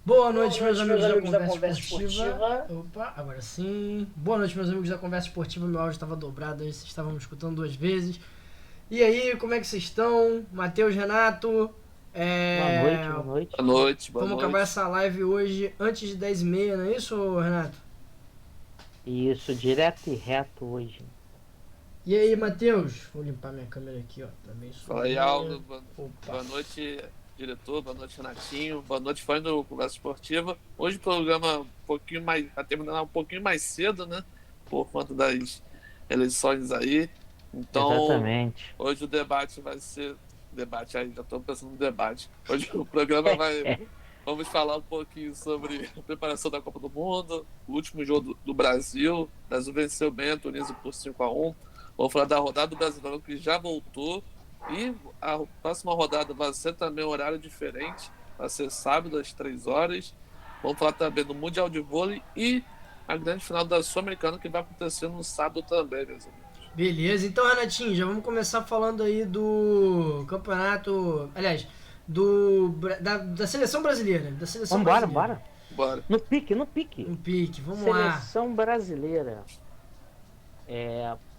Boa noite, meus amigos da Conversa Esportiva. Opa, agora sim. Boa noite, meus amigos da Conversa Esportiva. Meu áudio estava dobrado, aí vocês estavam me escutando duas vezes. E aí, como é que vocês estão? Matheus, Renato. Boa noite, boa noite. Boa noite, boa Vamos acabar noite. essa live hoje antes de 10h30, não é isso, Renato? Isso, direto e reto hoje. E aí, Matheus? Vou limpar minha câmera aqui, ó. Tá meio Fala aí, sujinha. Aldo. Opa. Boa noite, diretor. Boa noite, Renatinho. Boa noite, fã do Conversa Esportiva. Hoje o programa vai terminar um pouquinho mais cedo, né? Por conta das eleições aí. Então, Exatamente. hoje o debate vai ser. Debate aí, já estou pensando no debate. Hoje o programa vai. Vamos falar um pouquinho sobre a preparação da Copa do Mundo, o último jogo do Brasil. O Brasil venceu bem a Tunísia por 5-1. Vamos falar da rodada do Brasileirão que já voltou. E a próxima rodada vai ser também um horário diferente. Vai ser sábado às 3 horas. Vamos falar também do Mundial de Vôlei e a grande final da Sul-Americana que vai acontecer no sábado também, meus amigos. Beleza, então, Renatinho, já vamos começar falando aí do campeonato. Aliás, da seleção brasileira. Da seleção Vambora, brasileira. bora. Bora. No pique, no pique. Um pique, vamos lá. Seleção brasileira.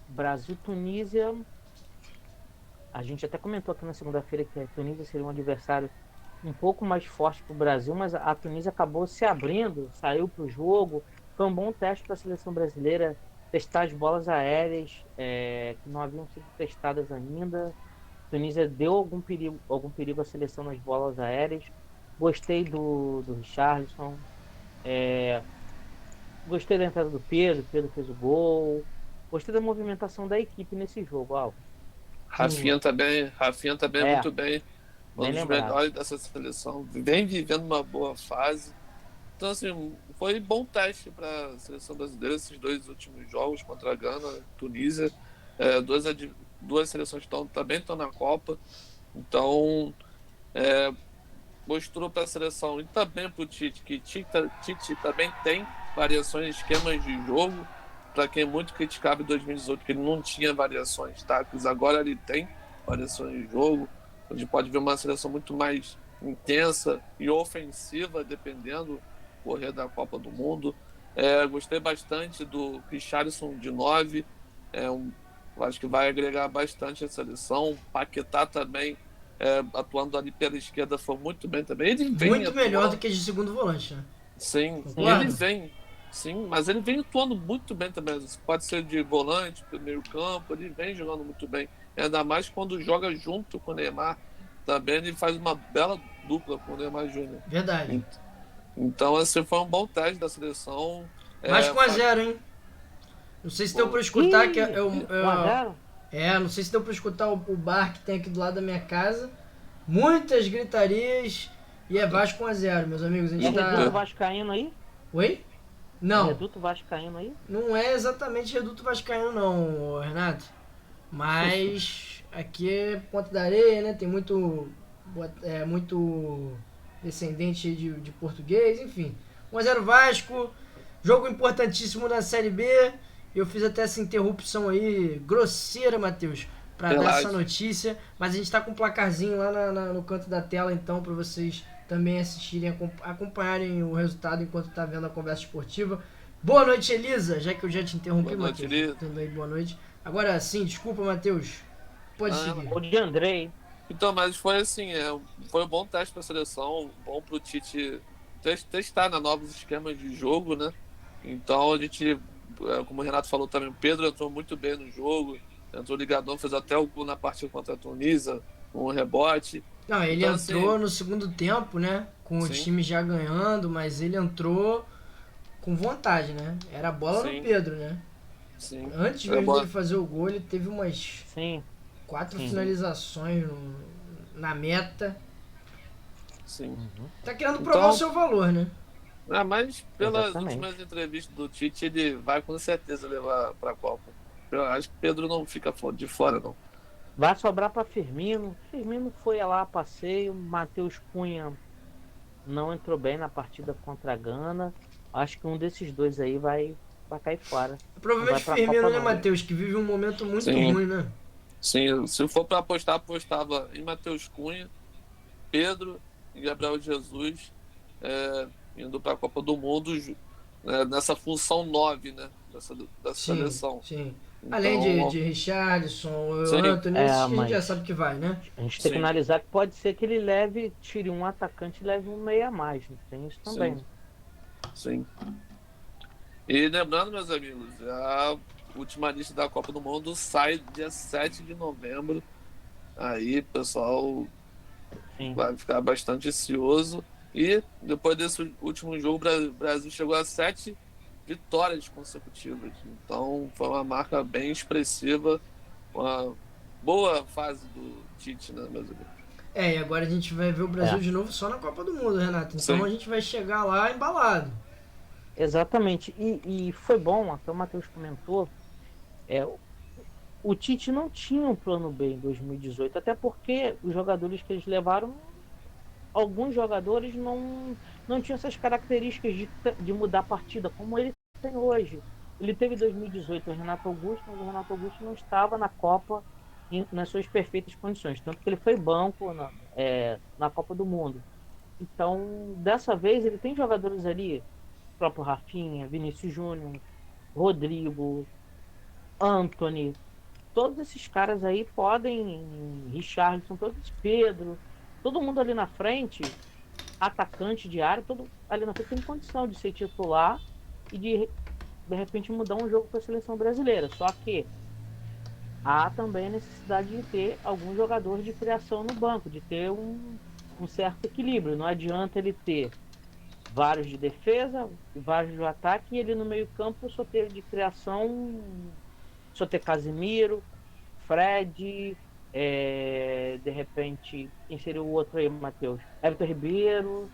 Brasil-Tunísia. A gente até comentou aqui na segunda-feira que a Tunísia seria um adversário um pouco mais forte para o Brasil, mas a Tunísia acabou se abrindo, saiu para o jogo. Foi um bom teste para a seleção brasileira testar as bolas aéreas que não haviam sido testadas ainda. A Tunísia deu algum perigo à seleção nas bolas aéreas. Gostei do Richarlison. Gostei da entrada do Pedro. O Pedro fez o gol. Gostei da movimentação da equipe nesse jogo, Alves. Rafinha também muito bem. Um Bem dos lembrado. melhores dessa seleção. Vem vivendo uma boa fase. Então, assim, foi bom teste para a seleção brasileira esses dois últimos jogos contra a Gana, Tunísia. Duas seleções que também estão na Copa. Então, mostrou para a seleção e também para o Tite que Tite também tem variações de esquemas de jogo. Para quem muito criticava em 2018 que ele não tinha variações táticas, agora ele tem variações de jogo. A gente pode ver uma seleção muito mais intensa e ofensiva, dependendo do correr da Copa do Mundo. Gostei bastante do Richarlison de 9. Acho que vai agregar bastante a seleção. Paquetá também, atuando ali pela esquerda, foi muito bem também. Ele vem Muito melhor atuando, do que de segundo volante, né? sim, Concorda? ele vem. Sim, mas ele vem atuando muito bem também. Pode ser de volante, do meio campo, ele vem jogando muito bem. Ainda mais quando joga junto com o Neymar. Também ele faz uma bela dupla com o Neymar Júnior. Verdade. Então, esse foi um bom teste da seleção. Mais com a zero, hein? Não sei se deu pra escutar que eu, 1-0? não sei se deu pra escutar o bar que tem aqui do lado da minha casa. Muitas gritarias e é Vasco 1-0, meus amigos. A É gente Reduto tá. Vascaíno aí? Oi? É Não, Reduto Vascaíno aí? não é exatamente Reduto Vascaíno, não, Renato. Mas aqui é Ponta da Areia, né? Tem muito descendente de português, enfim. 1-0 Vasco, jogo importantíssimo na Série B. Eu fiz até essa interrupção aí, grosseira, Matheus, pra dar Relaxa. essa notícia. Mas a gente tá com um placarzinho lá no canto da tela, então, pra vocês também assistirem, acompanharem o resultado enquanto tá vendo a conversa esportiva. Boa noite, Elisa, já que eu já te interrompi, Boa noite, Matheus. Elisa. Dando aí boa noite. Agora sim, desculpa, Matheus. Pode seguir. O de Andrei. Então, mas foi assim, foi um bom teste para a seleção, bom para o Tite testar novos esquemas de jogo, né? Então a gente, como o Renato falou também, o Pedro entrou muito bem no jogo, entrou ligadão, fez até o gol na partida contra a Tunísia, um rebote. Não, ele Então, entrou assim, no segundo tempo, né? Com o sim, time já ganhando, mas ele entrou com vontade, né? Era a bola no sim, Pedro, né? sim. Antes Era mesmo bom. dele fazer o gol, ele teve umas Sim. 4 Sim. finalizações na meta. Sim. Tá querendo provar o seu valor, né? Mas pelas Exatamente. últimas entrevistas do Tite, ele vai com certeza levar para a Copa. Eu acho que Pedro não fica de fora, não. Vai sobrar para Firmino. Firmino foi lá a passeio. Matheus Cunha não entrou bem na partida contra a Gana. Acho que um desses dois aí vai cair fora. Provavelmente Não vai pra Firmino, Copa, né, não. Matheus? Que vive um momento muito Sim. ruim, né? Sim, se for para apostar, apostava em Matheus Cunha, Pedro e Gabriel Jesus. indo para a Copa do Mundo, né, nessa função 9, né, dessa seleção. Sim. Então, Além de Richarlison, sim, Antony, esses que a gente já mas sabe que vai, né? a gente tem que sim, analisar que pode ser que ele tire um atacante e leve um meia a mais, né? Tem isso também, sim, né? sim. E lembrando, meus amigos, a última lista da Copa do Mundo sai dia 7 de novembro. Aí, pessoal, Sim. vai ficar bastante ansioso. E depois desse último jogo, o Brasil chegou a 7 vitórias consecutivas. Então, foi uma marca bem expressiva, uma boa fase do Tite, né, meus amigos? E agora a gente vai ver o Brasil É, de novo só na Copa do Mundo, Renato. Então Sim, a gente vai chegar lá embalado. exatamente. E foi bom, até o Matheus comentou, é, o Tite não tinha um plano B em 2018, até porque os jogadores que eles levaram, alguns jogadores não tinham essas características de mudar a partida, como ele tem hoje. Ele teve em 2018 o Renato Augusto, mas o Renato Augusto não estava na Copa nas suas perfeitas condições, tanto que ele foi banco na Copa do Mundo. Então, dessa vez, ele tem jogadores ali, o próprio Rafinha, Vinícius Júnior, Rodrigo, Antony, todos esses caras aí podem, Richarlison, todos, Pedro, todo mundo ali na frente, atacante de área, todo ali na frente tem condição de ser titular e de repente mudar um jogo para a seleção brasileira. Só que há também a necessidade de ter alguns jogadores de criação no banco, de ter um certo equilíbrio. Não adianta ele ter vários de defesa, vários de ataque, e ele no meio-campo só ter de criação, só ter Casimiro, Fred, de repente, quem seria o outro aí, Matheus? Everton Ribeiro.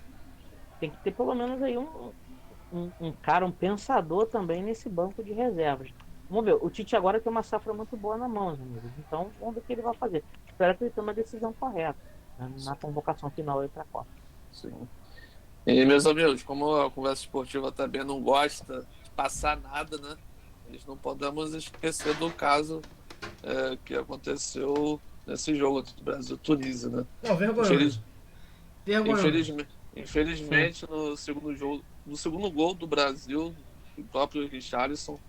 Tem que ter pelo menos aí um cara, um pensador também nesse banco de reservas. Vamos ver, o Tite agora tem uma safra muito boa na mão, amigos. Então, vamos ver o que ele vai fazer. Espero que ele tome uma decisão correta, né, na convocação final aí para a Copa. sim. E, meus amigos, como a conversa esportiva também não gosta de passar nada, né? Nós não podemos esquecer do caso que aconteceu nesse jogo do Brasil-Tunísia, né? Não, vergonhoso. Vergonhoso. Sim, Infelizmente, no segundo jogo, no segundo gol do Brasil, o próprio Richarlison,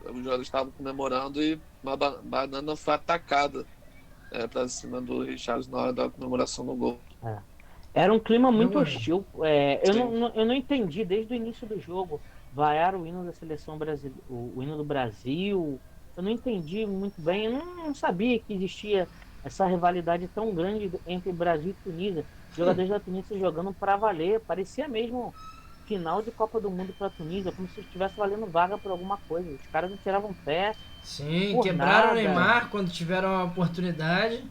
os jogadores estavam comemorando e uma banana foi atacada para cima do Richarlison na hora da comemoração do gol. é. Era um clima muito Vergonhoso. hostil. Sim, Eu não entendi desde o início do jogo. Vaiar o hino da seleção brasileira, o hino do Brasil. Eu não entendi muito bem. Eu não sabia que existia essa rivalidade tão grande entre Brasil e Tunísia. Jogadores da Tunísia jogando para valer. Parecia mesmo final de Copa do Mundo para a Tunísia, como se estivesse valendo vaga por alguma coisa. Os caras não tiravam pé Sim, por quebraram o nada. Neymar quando tiveram a oportunidade,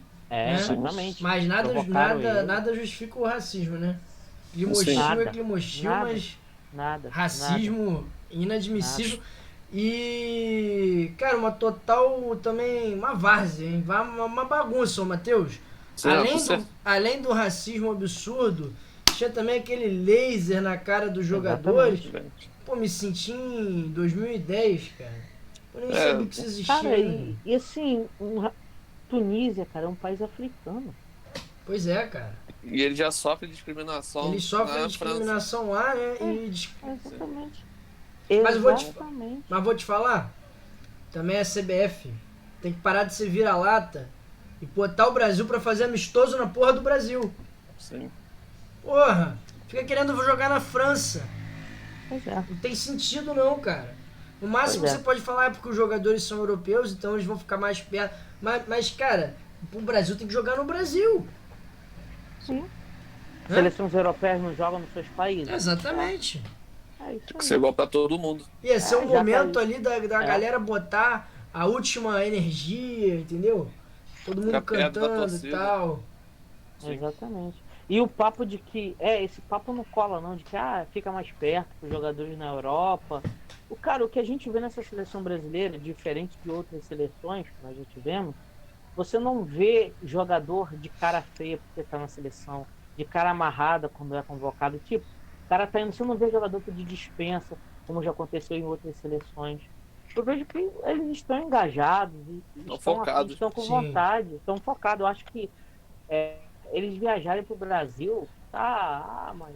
né? sim, Exatamente. Mas Provocaram ele. nada justifica o racismo, né? sim, Climochil é Nada, climochil, nada, mas nada, nada, racismo nada. inadmissível. E, cara, uma total também, uma várzea, hein? Uma bagunça, ô Matheus. sim, com certeza. Além do racismo absurdo, tinha também aquele laser na cara dos jogadores. Exatamente. Pô, me senti em 2010, cara. Eu nem É, sabia que isso Cara, existia. e assim, Tunísia, cara, é um país africano. Pois é, cara. e ele já sofre discriminação Eles sofrem na França. discriminação lá, né? É, Sim, exatamente. Mas, Exatamente. mas vou te falar, também a CBF tem que parar de ser vira-lata e botar o Brasil pra fazer amistoso na porra do Brasil. sim, Porra, fica querendo jogar na França. Pois é, Não tem sentido não, cara. No máximo Pois que é. você pode falar é porque os jogadores são europeus, então eles vão ficar mais perto. Mas cara, o Brasil tem que jogar no Brasil. sim. Né? Seleções europeias não jogam nos seus países. Exatamente. É isso tem que aí. ser igual para todo mundo. Ia ser um Já momento tá. ali da É. galera botar a última energia, entendeu? Todo mundo Ficar perto da cantando e torcida. tal. Sim. Exatamente. E o papo de que. Esse papo não cola, não, de que fica mais perto com os jogadores na Europa. O que a gente vê nessa seleção brasileira, diferente de outras seleções que nós já tivemos, você não vê jogador de cara feia porque tá na seleção, de cara amarrada quando é convocado. Tipo, o cara tá indo, você não vê jogador de dispensa, como já aconteceu em outras seleções. Eu vejo que eles estão engajados e Estão focados. estão com Sim. vontade, estão focados. Eu acho que eles viajarem para o Brasil mas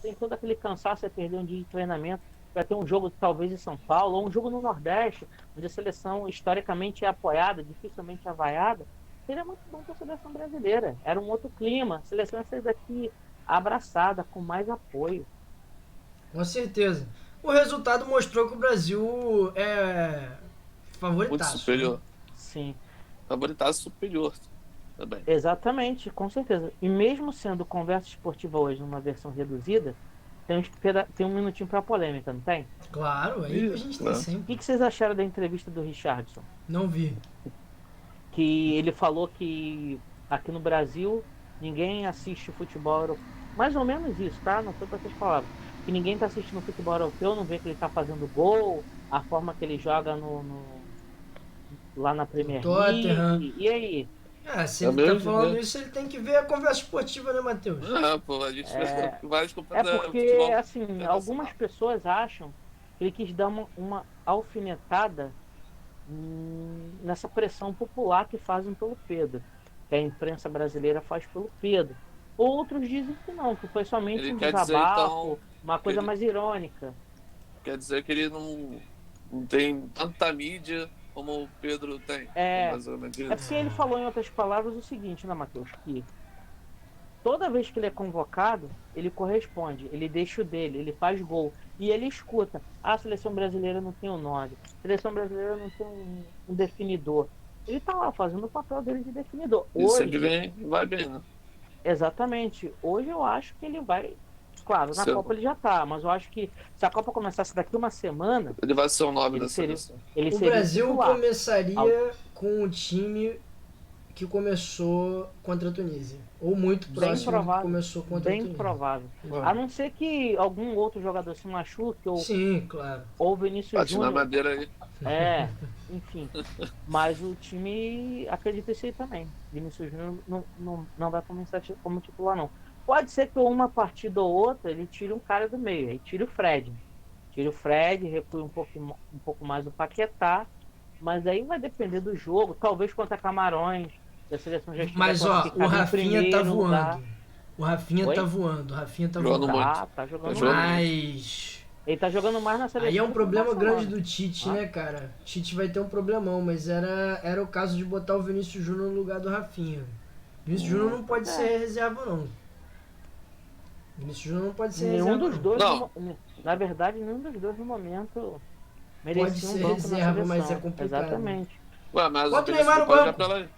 tem todo aquele cansaço, você perder um dia de treinamento, vai ter um jogo talvez em São Paulo, ou um jogo no Nordeste, onde a seleção historicamente é apoiada, dificilmente é vaiada, seria muito bom para a seleção brasileira. Era um outro clima, a seleção ia sair daqui abraçada, com mais apoio. Com certeza. O resultado mostrou que o Brasil é favoritaço. Muito superior. Sim. Favoritaço superior também. Exatamente, com certeza. E mesmo sendo conversa esportiva hoje numa versão reduzida, tem um minutinho para polêmica, não tem? Claro, aí a gente tem O sempre. que vocês acharam da entrevista do Richardson? Não vi. Que ele falou que aqui no Brasil ninguém assiste futebol europeu. Mais ou menos isso, tá? Não foi com essas palavras. Que ninguém tá assistindo futebol europeu, não vê que ele tá fazendo gol, a forma que ele joga lá na Premier Tottenham. League. E aí? Se ele tá falando isso, ele tem que ver a conversa esportiva, né, Matheus? Pô, a gente É vai porque, assim, algumas pessoas acham que ele quis dar uma alfinetada nessa pressão popular que fazem pelo Pedro, que a imprensa brasileira faz pelo Pedro. Outros dizem que não, que foi somente um desabafo, uma coisa mais irônica. Quer dizer que ele não tem tanta mídia como o Pedro tem. É porque ele falou, em outras palavras, o seguinte, né, Matheus? Que toda vez que ele é convocado, ele corresponde, ele deixa o dele, ele faz gol. E ele escuta, a seleção brasileira não tem um 9, a seleção brasileira não tem um definidor. Ele tá lá fazendo o papel dele de definidor. Hoje, vai bem, né? Exatamente. Hoje eu acho que ele vai... Claro, na Copa ele já tá, mas eu acho que se a Copa começasse daqui uma semana... Ele vai ser o 9 da seleção. O Brasil começaria com o time que começou contra a Tunísia. Ou muito próximo que começou contra a Tunísia. Bem provável. A não ser que algum outro jogador se machuque, ou... Sim, claro. Ou Vinícius Júnior. na madeira aí. Enfim. Mas o time acredita isso aí também. Vinícius Júnior não vai começar como titular, não. Pode ser que uma partida ou outra ele tire um cara do meio. Aí tira o Fred. Tira o Fred, recua um pouco mais o Paquetá. Mas aí vai depender do jogo. Talvez contra Camarões. A seleção já estiver o Rafinha tá voando. Lugar. O Rafinha tá voando. Tá jogando muito. Mas... Ele tá jogando mais na seleção. Aí é um problema grande do Tite, né, cara? O Tite vai ter um problemão, mas era o caso de botar o Vinícius Júnior no lugar do Rafinha. Vinícius Júnior não pode ser reserva, não. Vinícius Júnior não pode ser nenhum reserva, dos dois. Na verdade, nenhum dos dois no momento merecia pode um banco ser reserva, mas é complicado. Exatamente. Ué, mas bota o Neymar no banco.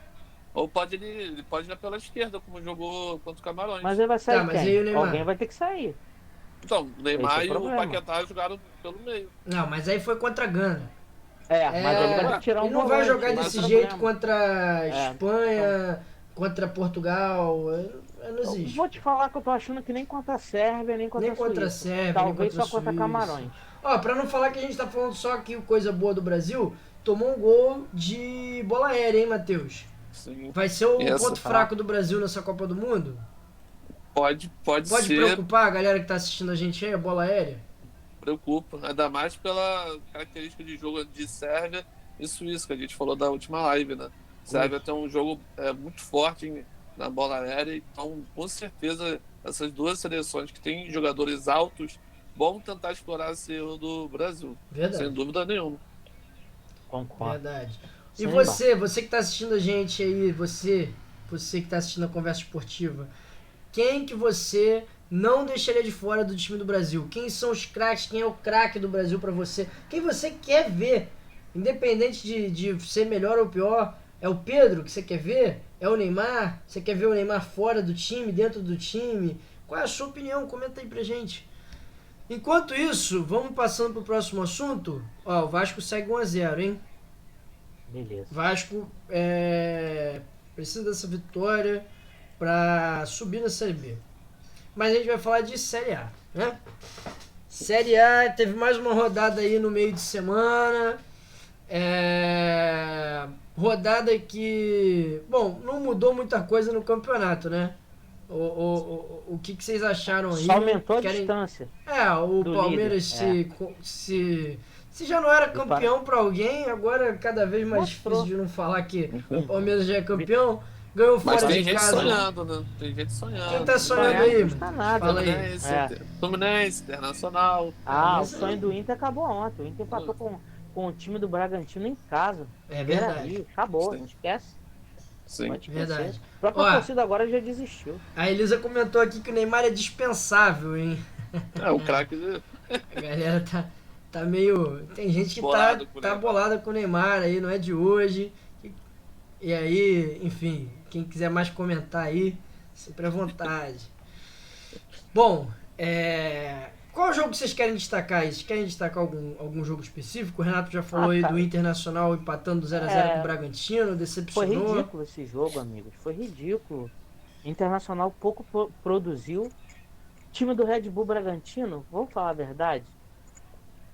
Ou ele pode ir pela esquerda, como jogou contra o Camarões. Mas ele vai sair quem? O Alguém vai ter que sair. Então, o Neymar e o Paquetá jogaram pelo meio. Não, mas aí foi contra a Gana. Mas ele vai ter que tirar ele não vai jogar desse jeito contra a Espanha, contra Portugal. Não existe. Vou te falar que eu tô achando que nem contra a Sérvia, nem contra a Suíça. Talvez só contra Camarões. Pra não falar que a gente tá falando só aqui coisa boa do Brasil, tomou um gol de bola aérea, hein, Matheus? Sim. Vai ser o ponto fraco do Brasil nessa Copa do Mundo? Pode ser. Preocupar a galera que tá assistindo a gente aí, a bola aérea? Preocupa, ainda mais pela característica de jogo de Sérvia e Suíça, que a gente falou da última live, né? Sérvia tem um jogo muito forte na bola aérea, então com certeza essas duas seleções que têm jogadores altos vão tentar explorar esse erro do Brasil. Verdade. Sem dúvida nenhuma. Concordo. Verdade. E você que tá assistindo a gente aí, você que tá assistindo a Conversa Esportiva, quem que você não deixaria de fora do time do Brasil? Quem são os craques? Quem é o craque do Brasil pra você? Quem você quer ver? Independente de ser melhor ou pior, é o Pedro que você quer ver? É o Neymar? Você quer ver o Neymar fora do time, dentro do time? Qual é a sua opinião? Comenta aí pra gente. Enquanto isso, vamos passando pro próximo assunto. O Vasco segue 1-0, hein? Beleza. Vasco precisa dessa vitória para subir na Série B. Mas a gente vai falar de Série A, né? Série A, teve mais uma rodada aí no meio de semana. Rodada que... Bom, não mudou muita coisa no campeonato, né? O que vocês acharam aí? Só aumentou a distância. O Palmeiras se já não era campeão para alguém, agora é cada vez mais difícil de não falar que o Palmeiras já é campeão. Ganhou Mas fora tem de gente casa. sonhando, né? Tem gente sonhando. Quem tá sonhando aí, Não custa nada. Fala aí. Fluminense, Internacional. O mas sonho aí- do Inter acabou ontem. O Inter empatou com o time do Bragantino em casa. É verdade. Beira-Rio. Acabou, Sim. esquece. Sim. Pode esquecer. Verdade. A própria Ó, torcida agora já desistiu. A Elisa comentou aqui que o Neymar é dispensável, hein? O craque A galera tá meio. Tem gente que Bolado com o tá Neymar. bolada com o Neymar aí, não é de hoje. E aí, enfim, quem quiser mais comentar aí, sempre à vontade. Bom, qual jogo vocês querem destacar aí? Vocês querem destacar algum jogo específico? O Renato já falou aí cara. do Internacional empatando 0x0 com o Bragantino, Foi decepcionou. ridículo esse jogo, amigos. Foi ridículo. Internacional pouco produziu. Time do Red Bull Bragantino, vamos falar a verdade?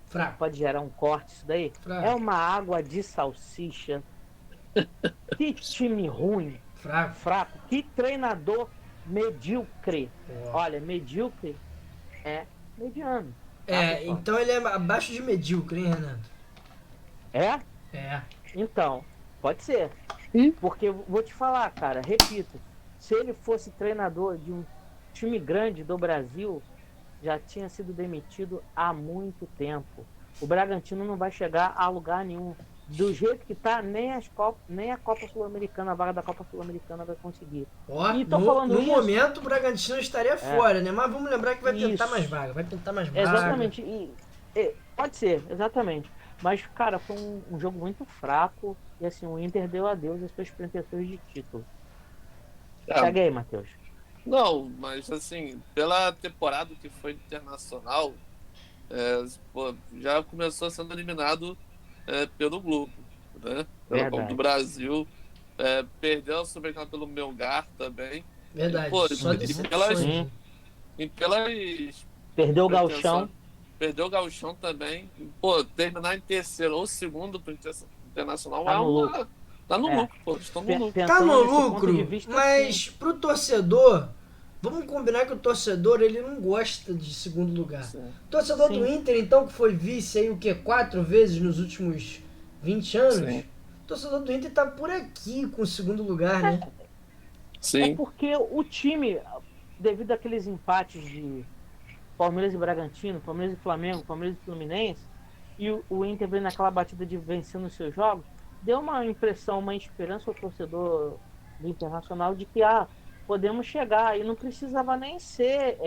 Fraco. Pode gerar um corte isso daí? Fraco. É uma água de salsicha. Que time ruim, Fraco. fraco. Que treinador medíocre. Pô. Olha, medíocre é mediano. Tá, pessoal? Então ele é abaixo de medíocre, hein, Renato? É? É. Então, pode ser. Porque vou te falar, cara, repito, se ele fosse treinador de um time grande do Brasil, já tinha sido demitido há muito tempo. O Bragantino não vai chegar a lugar nenhum. Do jeito que tá, nem a Copa Sul-Americana, a vaga da Copa Sul-Americana vai conseguir. Ó, E tô falando no isso- momento o Bragantino estaria fora, né? Mas vamos lembrar que vai pintar Isso. mais vaga. Vai pintar mais vaga. Exatamente. Pode ser, exatamente. Mas, cara, foi um jogo muito fraco. E assim, o Inter deu adeus às suas pretensões de título. Segue aí, Matheus. Não, mas assim, pela temporada que foi internacional, já começou sendo eliminado pelo Globo, né? Pela Verdade. Copa do Brasil. Perdeu a Sul-Americana pelo Melgar também. Verdade. Pô, Só e decepções. Sim. E pelas Perdeu o pretensões- Gauchão. Perdeu o Gauchão também. Pô, terminar em terceiro ou segundo pro Internacional Tá no lucro. Tá no É. lucro, pô. Estão no lucro. Tá Pensando no nesse ponto lucro, de vista, mas pro torcedor, vamos combinar que o torcedor ele não gosta de segundo lugar. Sim. O torcedor Sim. do Inter, então, que foi vice aí o quê? 4 vezes nos últimos 20 anos? Sim. O torcedor do Inter tá por aqui com o segundo lugar, né? É Sim. porque o time, devido àqueles empates de Palmeiras e Bragantino, Palmeiras e Flamengo, Palmeiras e Fluminense, e o Inter vem naquela batida de vencer nos seus jogos, deu uma impressão, uma esperança ao torcedor do Internacional de que podemos chegar. E não precisava nem ser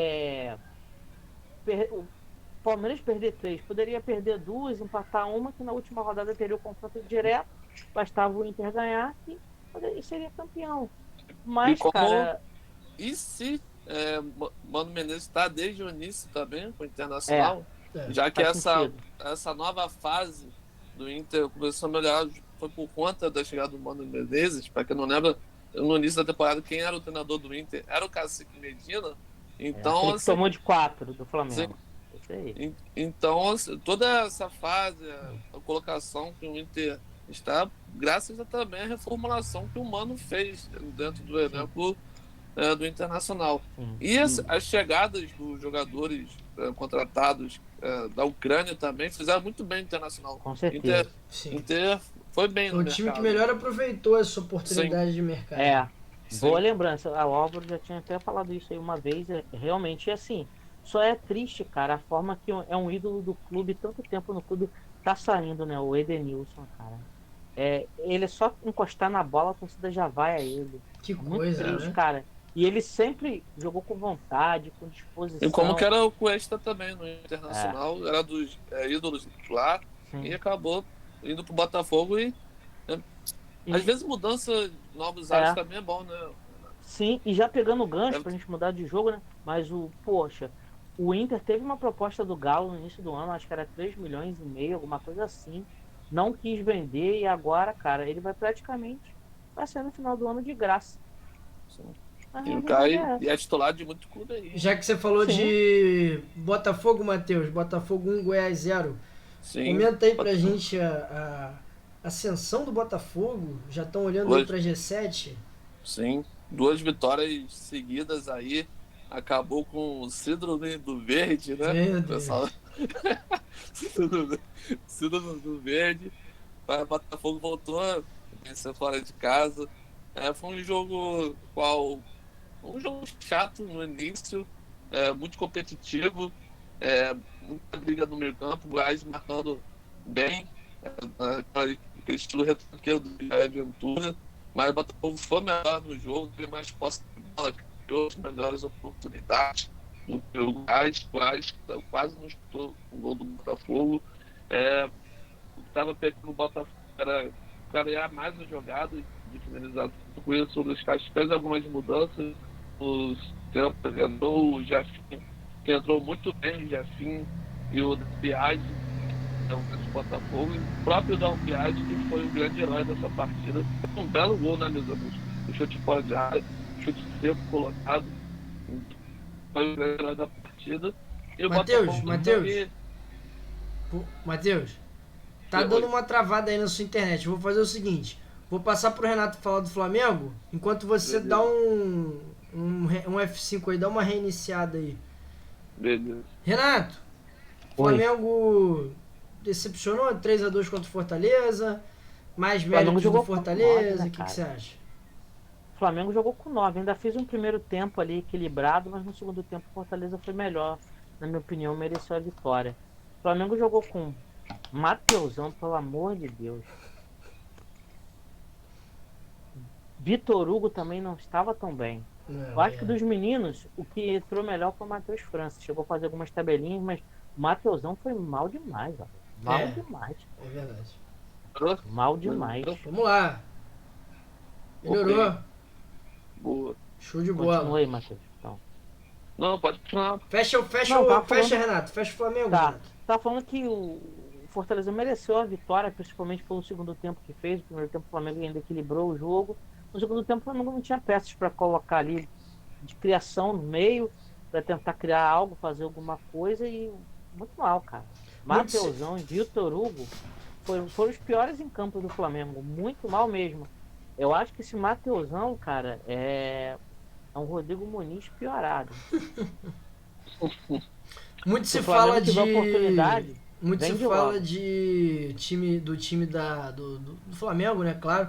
o Palmeiras perder 3, poderia perder 2, empatar uma, que na última rodada teria o confronto direto, bastava o Inter ganhar e seria campeão. Mas, E como- cara, E se Mano Menezes está desde o início também com o Internacional, já que faz sentido. essa nova fase do Inter começou a melhorar, foi por conta da chegada do Mano Menezes. Para quem não lembra, no início da temporada, quem era o treinador do Inter era o Cacique Medina. Então, aquele que assim, tomou de 4 do Flamengo. Sim. Isso aí. então assim, toda essa fase, a colocação que o Inter está, graças também à reformulação que o Mano fez dentro do elenco do Internacional. Sim. E as chegadas dos jogadores contratados da Ucrânia também fizeram muito bem o Internacional. Com certeza. Sim. Inter foi bem no O time que mercado. melhor aproveitou essa oportunidade de mercado. Sim. Boa lembrança. A Álvaro já tinha até falado isso aí uma vez. Realmente, assim, só é triste, cara, a forma que é um ídolo do clube, tanto tempo no clube, tá saindo, né? O Edenilson, cara. Ele é só encostar na bola, a torcida já vai a ele. Que Muito coisa, triste, né? cara. E ele sempre jogou com vontade, com disposição. E como que era o Cuesta também no Internacional, era dos ídolos lá, Sim. e acabou indo pro Botafogo e às vezes mudança, novos ares também é bom, né? Sim, e já pegando o gancho pra gente mudar de jogo, né? Mas o Inter teve uma proposta do Galo no início do ano, acho que era 3,5 milhões, alguma coisa assim. Não quis vender e agora, cara, ele vai ser no final do ano de graça. Sim. A E o realidade cara é é titular de muito clube aí. Já que você falou Sim. de Botafogo, Matheus, Botafogo 1, Goiás 0. Sim. Comenta aí pra gente a ascensão do Botafogo. Já estão olhando aí Hoje. pra G7? Sim, 2 vitórias seguidas aí. Acabou com o síndrome do verde, né? Meu Deus. Pessoal. síndrome do verde. O Botafogo voltou a vencer fora de casa. Foi um jogo chato no início, muito competitivo, muita briga no meio campo, o Goiás marcando bem, aquele estilo retranqueiro do Jair Ventura, mas o Botafogo foi melhor no jogo, teve mais posse de bola, criou as melhores oportunidades do que o Goiás quase não chutou o gol do Botafogo. Estava pegando o Botafogo para ganhar mais a jogada de finalização. Com isso, o Luiz Castro fez algumas mudanças. Os tempos entrou o Jafim, que entrou muito bem, o Jafim e o Biagi, do Botafogo, e o próprio Dal Biagi, que foi o grande herói dessa partida. Um belo gol na mesa, o chute fora de área, chute seco colocado. Foi o grande herói da partida. E o Matheus, tá dando uma travada aí na sua internet. Eu vou fazer o seguinte: vou passar pro Renato falar do Flamengo, enquanto você dá um F5 aí, dá uma reiniciada aí. Beleza. Renato, Flamengo decepcionou 3-2 contra o Fortaleza, mais méritos do Fortaleza, 9, né, o que você acha? O Flamengo jogou com 9, ainda fez um primeiro tempo ali equilibrado, mas no segundo tempo o Fortaleza foi melhor, na minha opinião, mereceu a vitória. O Flamengo jogou com Mateusão, pelo amor de Deus. Vitor Hugo também não estava tão bem. Eu acho que dos meninos, o que entrou melhor foi o Matheus França. Chegou a fazer algumas tabelinhas, mas o Mateusão foi mal demais. Ó. Mal demais. É verdade. Mal demais. Vamos lá. Melhorou. Okay. Boa. Show de bola. Continua aí, Matheus. Então. Não, pode continuar. Fecha, Renato. Fecha o Flamengo, Renato. Tá falando que o Fortaleza mereceu a vitória, principalmente pelo segundo tempo que fez. No primeiro tempo o Flamengo ainda equilibrou o jogo. No segundo tempo o Flamengo não tinha peças para colocar ali de criação no meio, para tentar criar algo, fazer alguma coisa, e muito mal, cara. Mateusão e Vitor Hugo foram os piores em campo do Flamengo, muito mal mesmo. Eu acho que esse Mateusão, cara, é um Rodrigo Muniz piorado. Muito se fala de oportunidade. Muito se fala de do time do Flamengo, né, claro.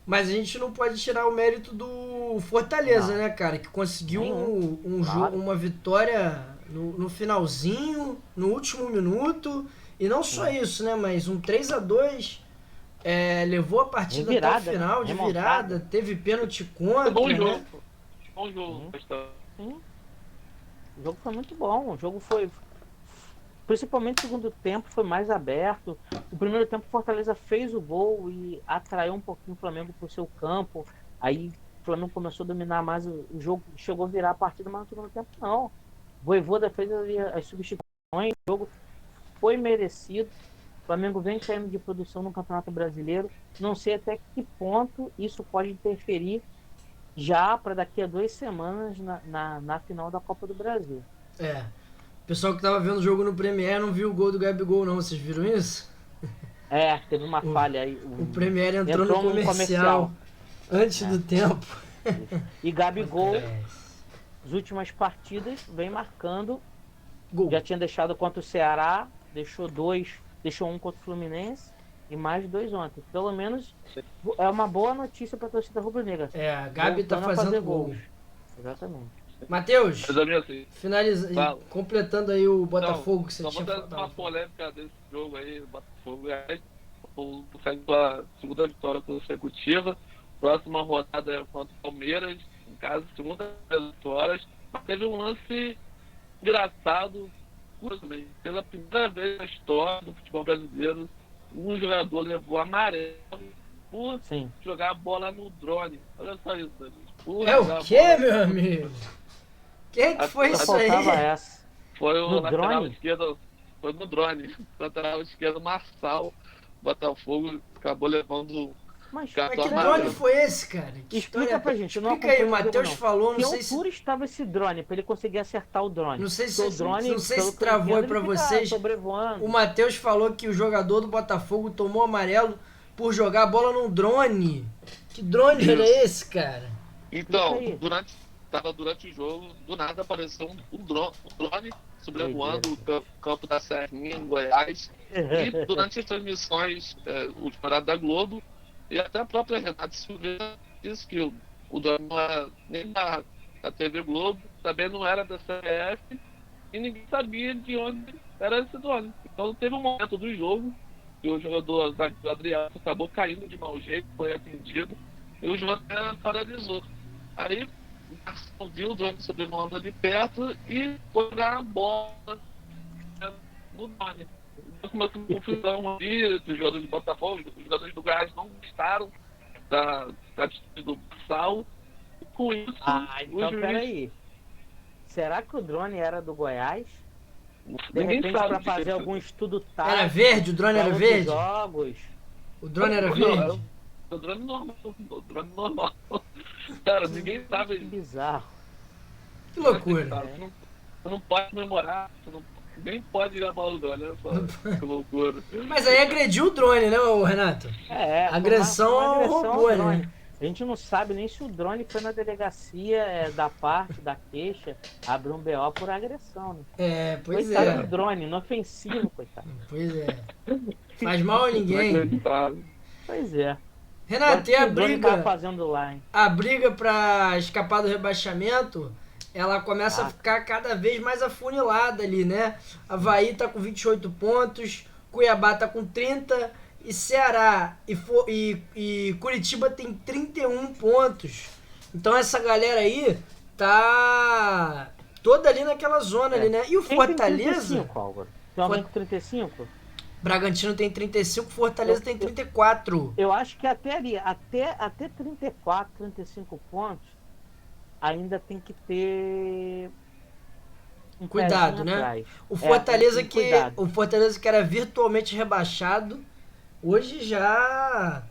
Mas a gente não pode tirar o mérito do Fortaleza, né, cara? Que conseguiu uma vitória no finalzinho, no último minuto. E não só isso, né? Mas um 3-2 levou a partida até o final, de virada. Teve pênalti contra, bom né? jogo. Bom jogo. Sim. O jogo foi muito bom. O jogo foi... Principalmente o segundo tempo foi mais aberto. O primeiro tempo o Fortaleza fez o gol e atraiu um pouquinho o Flamengo para o seu campo. Aí o Flamengo começou a dominar mais o jogo, chegou a virar a partida, mas no segundo tempo não. O Vojvoda fez as substituições, o jogo foi merecido. O Flamengo vem saindo de produção no Campeonato Brasileiro. Não sei até que ponto isso pode interferir já para daqui a 2 semanas na final da Copa do Brasil. O pessoal que tava vendo o jogo no Premier não viu o gol do Gabigol, não. Vocês viram isso? Teve uma falha aí. O Premier entrou no comercial antes do tempo. E Gabigol, as últimas partidas, vem marcando. Gol. Já tinha deixado contra o Ceará, deixou um contra o Fluminense e mais 2 ontem. Pelo menos é uma boa notícia para a torcida rubro-negra. A Gabi tá fazendo gols. Exatamente. Matheus, completando aí o Botafogo que você tinha falado. Uma polêmica desse jogo aí, o Botafogo consegue a segunda vitória consecutiva. Próxima rodada é contra o Palmeiras, em casa, segunda vitória. Teve um lance engraçado, também. Pela primeira vez na história do futebol brasileiro, um jogador levou amarelo por jogar a bola no drone. Olha só isso, o que, meu amigo? Quem que foi isso aí? Foi o lateral esquerdo, foi no drone. O lateral esquerdo Marçal, Botafogo acabou levando. Mas que drone foi esse, cara? Explica pra gente. Explica aí, o Matheus falou, não sei se... Que altura estava esse drone, pra ele conseguir acertar o drone? Não sei se travou aí pra vocês. O Matheus falou que o jogador do Botafogo tomou amarelo por jogar a bola num drone. Que drone era esse, cara? Então, durante o jogo, do nada apareceu um drone sobrevoando o campo da Serrinha, em Goiás. E durante as transmissões, o horário da Globo, e até a própria Renata Silveira disse que o Drone não era nem da TV Globo, também não era da CBF, e ninguém sabia de onde era esse Drone. Então teve um momento do jogo que o jogador do Adriano acabou caindo de mau jeito, foi atendido, e o jogo até paralisou. Aí o garçom viu o Drone sobrevoando ali perto e foi jogar a bola no Drone. Então começou uma confusão ali, os jogadores do Botafogo, os jogadores do Goiás não gostaram da atitude do Sal. Com isso, então peraí. Será que o Drone era do Goiás? De ninguém repente, sabe para fazer algum estudo tático. Era verde? O drone era verde? Jogos. O drone era verde? O drone normal. O drone normal. Cara, ninguém sabe. Que bizarro. Que loucura. Você não pode comemorar, nem pode gravar o drone, olha só. Que loucura. Mas aí agrediu o drone, né, Renato? Agressão ao robô, né? A gente não sabe nem se o drone foi na delegacia da parte da queixa abrir um BO por agressão, né? Pois coitado é. do drone, inofensivo, coitado. Pois é. Faz mal a ninguém. Pois é. Renato, e a O drone briga? tá fazendo lá, hein? A briga pra escapar do rebaixamento, ela começa a ficar cada vez mais afunilada ali, né? Avaí tá com 28 pontos, Cuiabá tá com 30, e Ceará e Curitiba tem 31 pontos. Então essa galera aí tá toda ali naquela zona ali, né? E o Fortaleza... Tem 35, Álvaro? Tem alguém com 35? Bragantino tem 35, Fortaleza tem 34. Eu acho que até ali, até 34, 35 pontos, ainda tem que ter um cuidado, né? Atrás. O Fortaleza que era virtualmente rebaixado, hoje já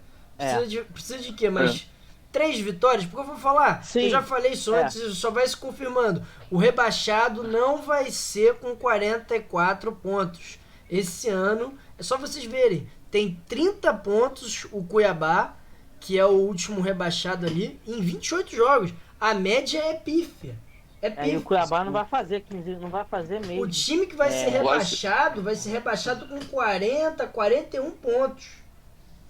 precisa de quê? Mas 3 vitórias? Porque eu vou falar, eu já falei isso antes, isso só vai se confirmando. O rebaixado não vai ser com 44 pontos. Esse ano, é só vocês verem, tem 30 pontos o Cuiabá, que é o último rebaixado ali, em 28 jogos. A média é pífia. E o Cuiabá não vai fazer 15, não vai fazer mesmo. O time que vai ser rebaixado, vai ser rebaixado com 40, 41 pontos.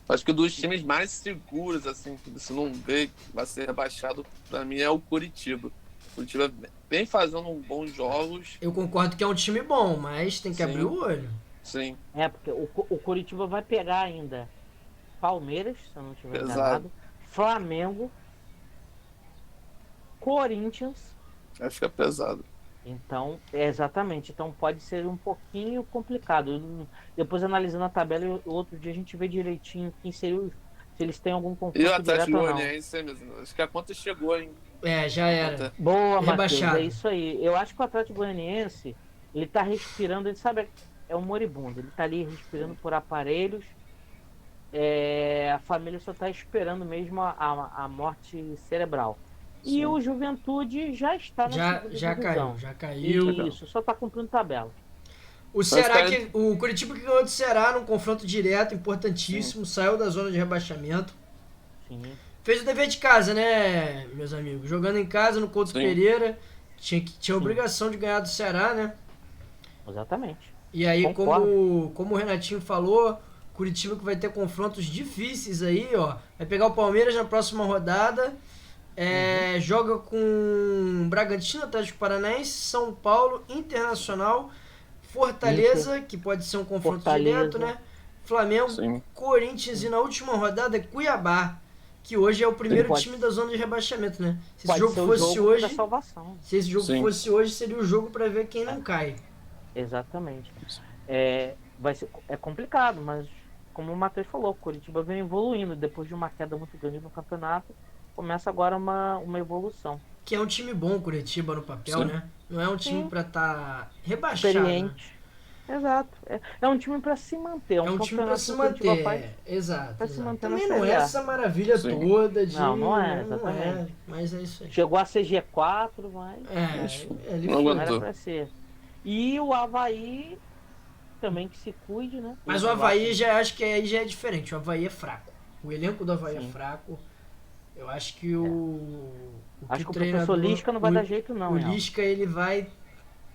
Acho que um dos times mais seguros, assim, que você não vê que vai ser rebaixado, pra mim, é o Curitiba. O Curitiba vem fazendo bons jogos. Eu concordo que é um time bom, mas tem que abrir o olho. Sim. Porque o Curitiba vai pegar ainda Palmeiras, se eu não estiver enganado, Flamengo, Corinthians. Aí fica pesado. Então, exatamente. Então pode ser um pouquinho complicado. Depois analisando a tabela, outro dia a gente vê direitinho quem seria se eles têm algum conflito. E o Atlético Goianiense mesmo. Acho que a conta chegou, hein? Já era. Boa, Matheus, é isso aí. Eu acho que o Atlético Goianiense, ele tá respirando, ele sabe, é um moribundo. Ele tá ali respirando por aparelhos. A família só tá esperando mesmo a morte cerebral. Sim. E o Juventude já está na segunda divisão. Já caiu. Isso, só tá cumprindo tabela. O Ceará, o Curitiba que ganhou do Ceará num confronto direto, importantíssimo, saiu da zona de rebaixamento. Sim. Fez o dever de casa, né, meus amigos? Jogando em casa no Couto Pereira, tinha a obrigação de ganhar do Ceará, né? Exatamente. E aí, como o Renatinho falou, Curitiba que vai ter confrontos difíceis aí, ó. Vai pegar o Palmeiras na próxima rodada. Joga com Bragantino, Atlético Paranaense, São Paulo, Internacional, Fortaleza, que pode ser um confronto direto, né? Flamengo, Corinthians e na última rodada Cuiabá, que hoje é o primeiro time da zona de rebaixamento, né? Se esse jogo fosse hoje, fosse hoje, seria o jogo para ver quem não cai. Exatamente. É complicado, mas como o Matheus falou, o Curitiba vem evoluindo depois de uma queda muito grande no campeonato. Começa agora uma evolução. Que é um time bom, Curitiba, no papel, né? Não é um time pra estar rebaixado. Experiente. Né? Exato. É um time pra se manter. É um time pra se manter. Exato. Se manter. Também não é essa maravilha toda de... Não é, exatamente. Não é, mas é isso aí. Chegou a ser G4, mas... Ele não era pra ser. E o Avaí também que se cuide, né? Mas o Avaí acho que aí já é diferente. O Avaí é fraco. O elenco do Avaí é fraco. Eu acho que acho que o professor Lisca não vai dar jeito, não. O Lisca, ele vai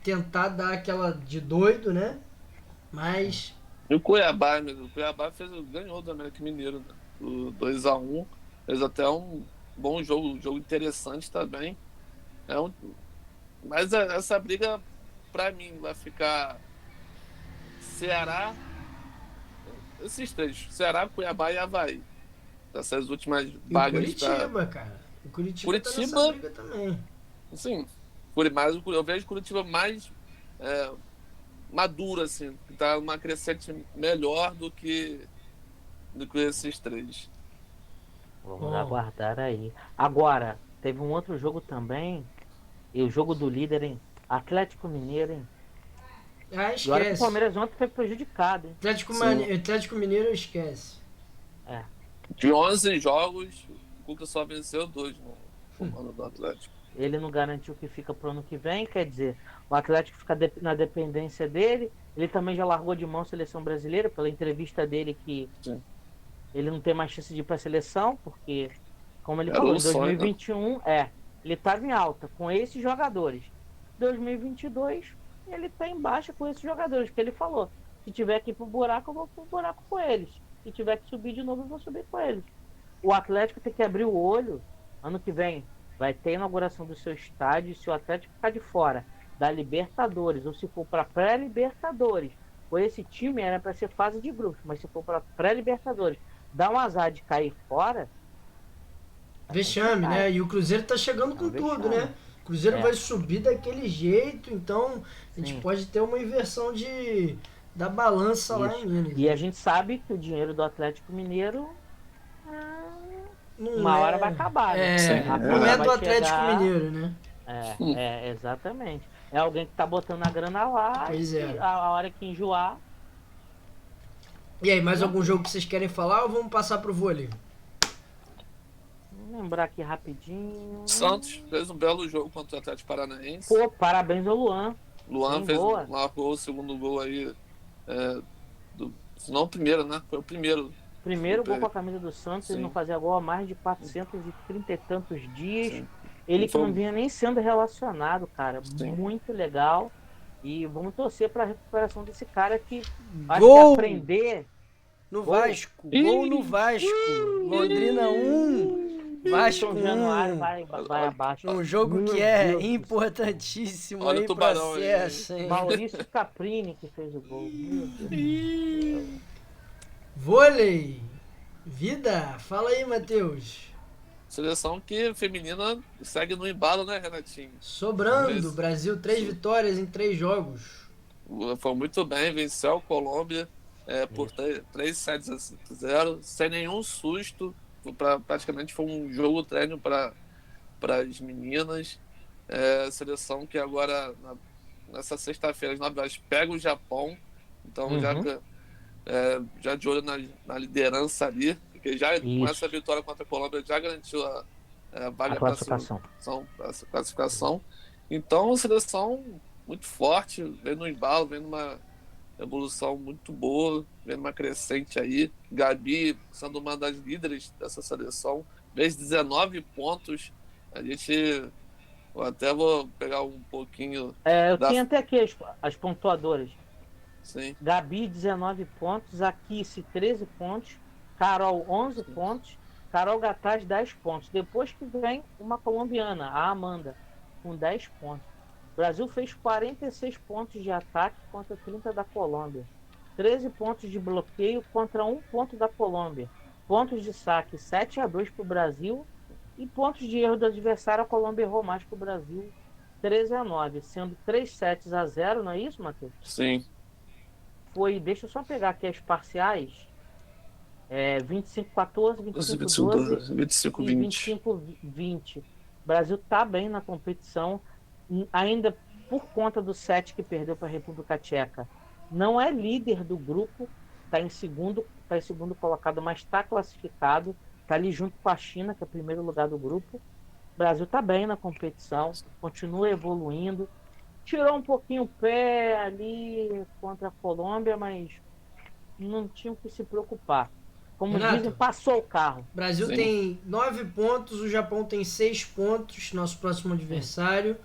tentar dar aquela de doido, né? Mas... E o Cuiabá ganhou do América Mineiro, né? O 2-1. Fez até um bom jogo interessante também. Mas essa briga, para mim, vai ficar Ceará, esses três, Ceará, Cuiabá e Avaí. Essas últimas E o vagas. Curitiba, cara. O Curitiba tá nessa briga também. Sim, eu vejo Curitiba mais maduro, assim, que tá uma crescente melhor do que esses três. Vamos aguardar aí. Agora, teve um outro jogo também, e o jogo do líder, hein? Atlético Mineiro, hein? Ah, esquece. Agora que o Palmeiras ontem foi prejudicado, hein? Atlético Mineiro, esquece. De 11 jogos, o Cuca só venceu 2 no comando do Atlético. Ele não garantiu que fica pro ano que vem, quer dizer, o Atlético fica na dependência dele. Ele também já largou de mão a seleção brasileira, pela entrevista dele que Sim. ele não tem mais chance de ir para a seleção, porque, como ele falou, em 2021, ele estava em alta com esses jogadores. 2022, ele está em baixa com esses jogadores, que ele falou. Se tiver que ir pro buraco, eu vou pro buraco com eles. Se tiver que subir de novo, eu vou subir com eles. O Atlético tem que abrir o olho. Ano que vem vai ter a inauguração do seu estádio. Se o Atlético ficar de fora da Libertadores, ou se for para pré-Libertadores, com esse time era para ser fase de grupos, mas se for para pré-Libertadores, dá um azar de cair fora. Vexame, né? E o Cruzeiro tá chegando com tudo, né? O Cruzeiro vai subir daquele jeito, então a gente pode ter uma inversão da balança lá em Minas. E a gente sabe que o dinheiro do Atlético Mineiro uma hora vai acabar, né? Não é do Atlético Mineiro, né? Exatamente. É alguém que tá botando a grana lá, a hora que enjoar. E aí, mais algum jogo que vocês querem falar ou vamos passar pro vôlei? Vou lembrar aqui rapidinho. Santos fez um belo jogo contra o Atlético Paranaense. Pô, parabéns ao Luan. Luan marcou o segundo gol aí. Não o primeiro, né? Foi o primeiro. Primeiro gol com a camisa do Santos. Sim. Ele não fazia gol há mais de 430 e tantos dias. Sim. Ele que não vinha nem sendo relacionado, cara. Sim. Muito legal. E vamos torcer para a recuperação desse cara que acho que aprender no Vasco. Gol no Vasco. Londrina 1, Vasco 1. Januário vai abaixo. Um jogo que é importantíssimo. Olha aí o processo, hein? Maurício Caprini que fez o gol. Vôlei. Vida. Fala aí, Matheus. Seleção que feminina segue no embalo, né, Renatinho? Sobrando. Brasil 3 vitórias em 3 jogos. Foi muito bem, venceu a Colômbia por 3-0, sem nenhum susto. Praticamente foi um jogo treino para as meninas. Seleção que agora, nessa sexta-feira, às 9 horas, pega o Japão. Então já de olho na liderança ali. Porque já com essa vitória contra a Colômbia já garantiu a vaga para a classificação. Então, a seleção muito forte, vem no embalo, vem numa evolução muito boa, vem numa crescente aí. Gabi sendo uma das líderes dessa seleção, fez 19 pontos. Eu até vou pegar um pouquinho. Eu tinha até aqui as pontuadoras. Sim. Gabi, 19 pontos, Akice, 13 pontos. Carol, 11 pontos. Carol Gataz, 10 pontos. Depois que vem uma colombiana, a Amanda, com 10 pontos. O Brasil fez 46 pontos de ataque contra 30 da Colômbia. 13 pontos de bloqueio contra 1 ponto da Colômbia. Pontos de saque, 7-2 para o Brasil. E pontos de erro do adversário, a Colômbia errou mais para o Brasil, 13-9. Sendo 3-0, não é isso, Matheus? Sim. Deixa eu só pegar aqui as parciais. 25-14, 25-12 25-20. 25-20. O Brasil tá bem na competição, ainda por conta do 7 que perdeu para a República Tcheca. Não é líder do grupo, está em segundo colocado, mas está classificado, está ali junto com a China, que é o primeiro lugar do grupo. O Brasil tá bem na competição, continua evoluindo. Tirou um pouquinho o pé ali contra a Colômbia, mas não tinha que se preocupar. Como Renato, dizem, passou o carro. O Brasil tem 9 pontos, o Japão tem 6 pontos, nosso próximo adversário.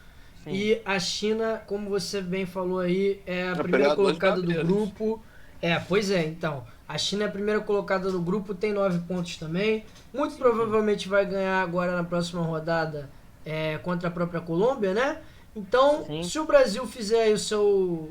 Sim. E a China, como você bem falou aí, é a primeira colocada do grupo. Pois é, então. A China é a primeira colocada no grupo, tem 9 pontos também. Muito provavelmente vai ganhar agora na próxima rodada contra a própria Colômbia, né? Então, Sim. se o Brasil fizer aí a sua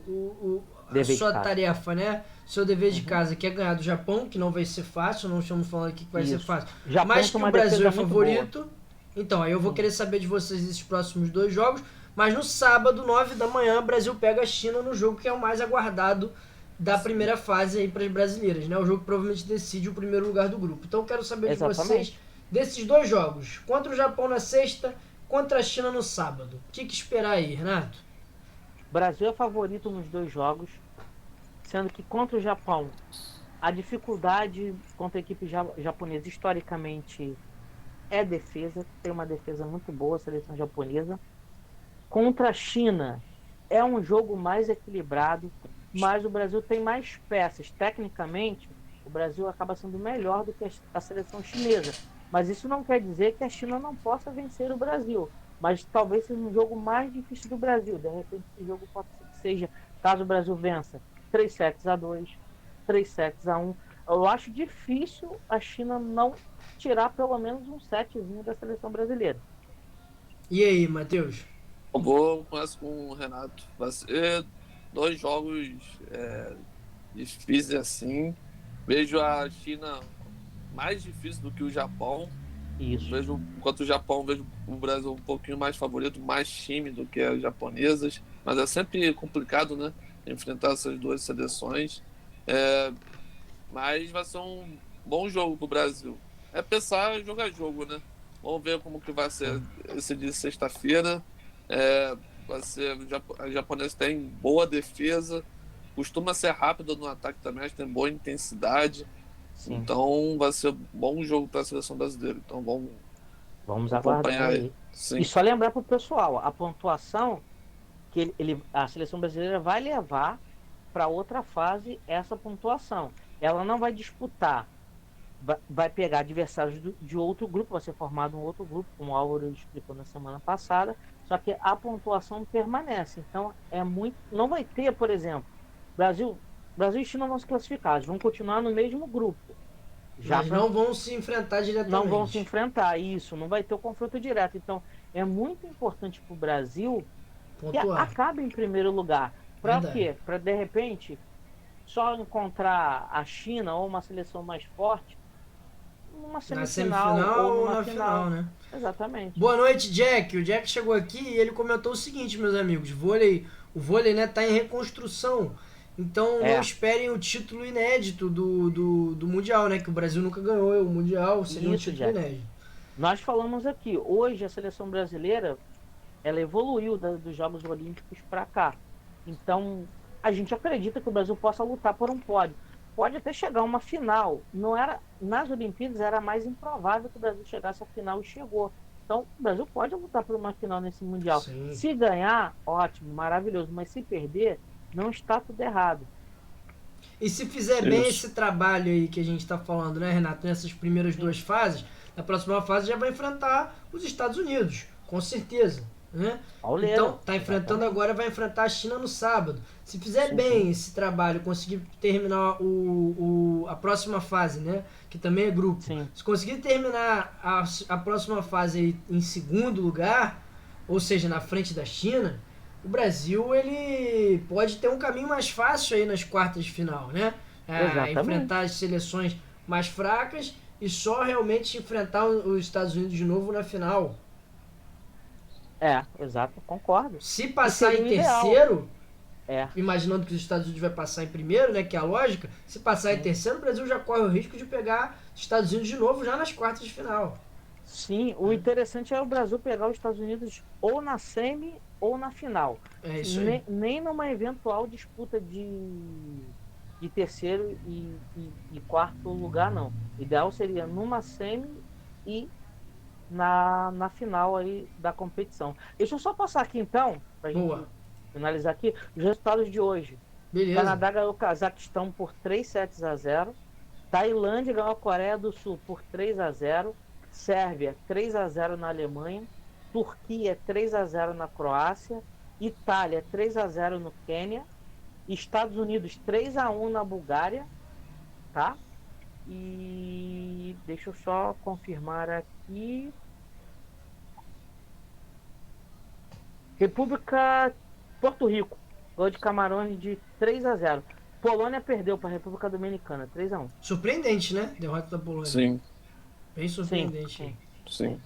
casa. tarefa, né? Seu dever de casa, que é ganhar do Japão, que não vai ser fácil, não estamos falando aqui que vai ser fácil. Japão mas que tem o uma Brasil é defesa muito favorito. boa. Então, aí eu vou querer saber de vocês esses próximos 2 jogos. Mas no sábado, 9 da manhã, o Brasil pega a China no jogo que é o mais aguardado da primeira fase aí para as brasileiras, né? O jogo que provavelmente decide o primeiro lugar do grupo. Então eu quero saber de vocês desses 2 jogos. Contra o Japão na sexta, contra a China no sábado. O que esperar aí, Renato? O Brasil é favorito nos 2 jogos, sendo que contra o Japão, a dificuldade contra a equipe japonesa historicamente é defesa. Tem uma defesa muito boa a seleção japonesa. Contra a China é um jogo mais equilibrado, mas o Brasil tem mais peças. Tecnicamente, o Brasil acaba sendo melhor do que a seleção chinesa. Mas isso não quer dizer que a China não possa vencer o Brasil. Mas talvez seja um jogo mais difícil do Brasil. De repente, esse jogo pode ser que seja, caso o Brasil vença, 3-2, 3-1. Eu acho difícil a China não tirar pelo menos um setzinho da seleção brasileira. E aí, Matheus? Eu vou começar com o Renato. Vai ser 2 jogos difíceis assim. Vejo a China mais difícil do que o Japão. Isso. Enquanto o Japão, vejo o Brasil um pouquinho mais favorito, mais time do que as japonesas. Mas é sempre complicado, né? Enfrentar essas 2 seleções. Mas vai ser um bom jogo pro Brasil. É pensar em jogar jogo, né? Vamos ver como que vai ser esse dia de sexta-feira. A japonesa tem boa defesa, costuma ser rápida no ataque também, mas tem boa intensidade. Sim. Então vai ser um bom jogo para a seleção brasileira. Então vamos aguardar aí. E só lembrar para o pessoal, a pontuação que a seleção brasileira vai levar para outra fase essa pontuação. Ela não vai disputar, vai pegar adversários de outro grupo, vai ser formado um outro grupo, como o Álvaro explicou na semana passada, só que a pontuação permanece. Então não vai ter, por exemplo, Brasil e China vão se classificar, eles vão continuar no mesmo grupo. Mas não vão se enfrentar diretamente. Não vão se enfrentar, isso, não vai ter o confronto direto. Então é muito importante para o Brasil que acabe em primeiro lugar. Para quê? Para de repente só encontrar a China ou uma seleção mais forte numa semifinal ou na final, né? Exatamente. Boa noite, Jack. O Jack chegou aqui e ele comentou o seguinte, meus amigos: o vôlei, né, tá em reconstrução. Então não esperem o título inédito do Mundial, né? Que o Brasil nunca ganhou o Mundial, seria um título inédito. Nós falamos aqui, hoje a seleção brasileira ela evoluiu dos Jogos Olímpicos para cá. Então a gente acredita que o Brasil possa lutar por um pódio. Pode até chegar a uma final. Nas Olimpíadas era mais improvável que o Brasil chegasse à final e chegou. Então o Brasil pode lutar por uma final nesse Mundial. Sim. Se ganhar, ótimo, maravilhoso. Mas se perder, não está tudo errado. E se fizer bem esse trabalho aí que a gente está falando, né, Renato? Nessas primeiras 2 fases, na próxima fase já vai enfrentar os Estados Unidos, com certeza. Né? Então, tá enfrentando agora, vai enfrentar a China no sábado. Se fizer bem esse trabalho, conseguir terminar a próxima fase, né? Que também é grupo. Sim. Se conseguir terminar a próxima fase aí em segundo lugar, ou seja, na frente da China, o Brasil ele pode ter um caminho mais fácil aí nas quartas de final, né? Enfrentar as seleções mais fracas e só realmente enfrentar os Estados Unidos de novo na final. Exato, concordo. Se passar em terceiro, imaginando que os Estados Unidos vai passar em primeiro, né, que é a lógica, se passar em terceiro, o Brasil já corre o risco de pegar os Estados Unidos de novo já nas quartas de final. Sim, o interessante é o Brasil pegar os Estados Unidos ou na semi ou na final. É isso aí. Nem numa eventual disputa de terceiro e quarto lugar, não. O ideal seria numa semi e na final aí da competição. Deixa eu só passar aqui então, pra gente finalizar aqui, os resultados de hoje. Beleza. Canadá ganhou o Cazaquistão por 3-0. Tailândia ganhou a Coreia do Sul por 3-0. Sérvia 3-0 na Alemanha. Turquia 3-0 na Croácia. Itália 3-0 no Quênia. Estados Unidos 3-1 na Bulgária. tá? E deixa eu só confirmar aqui. República Porto Rico. Gol de Camarões de 3-0. Polônia perdeu para a República Dominicana, 3-1. Surpreendente, né? Derrota da Polônia. Sim. Bem surpreendente. Sim. Sim.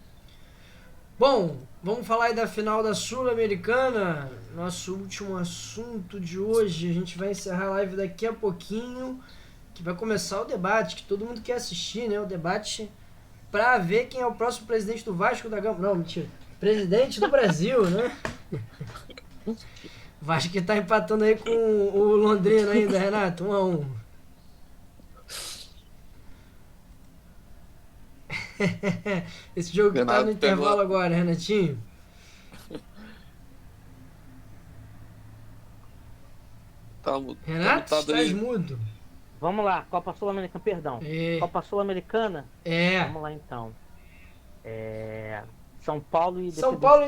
Bom, vamos falar aí da final da Sul-Americana. Nosso último assunto de hoje. A gente vai encerrar a live daqui a pouquinho, que vai começar o debate, que todo mundo quer assistir, né? O debate pra ver quem é o próximo presidente do Vasco da Gama. Não, mentira. Presidente do Brasil, né? Vasco que tá empatando aí com o Londrina ainda, Renato. 1-1. Esse jogo que tá no intervalo agora, Renatinho. Renato, estás mudo. Vamos lá, Copa Sul-Americana, perdão. Copa Sul-Americana? Vamos lá então. São Paulo e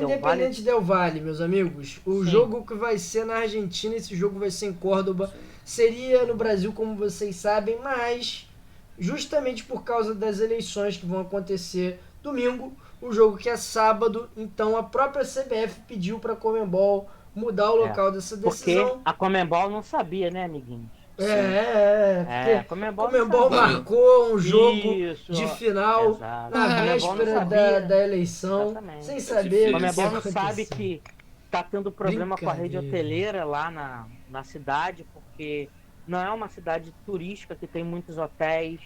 Independente Del Valle, meus amigos. O jogo que vai ser na Argentina, esse jogo vai ser em Córdoba. Seria no Brasil, como vocês sabem, mas justamente por causa das eleições que vão acontecer domingo, o jogo que é sábado, então a própria CBF pediu para a Conmebol mudar o local dessa decisão. Porque a Conmebol não sabia, né, amiguinhos? A Conmebol marcou um jogo de final na véspera da eleição, exatamente. sem saber. A Conmebol não sabe que tá tendo problema com a rede hoteleira lá na cidade, porque não é uma cidade turística que tem muitos hotéis,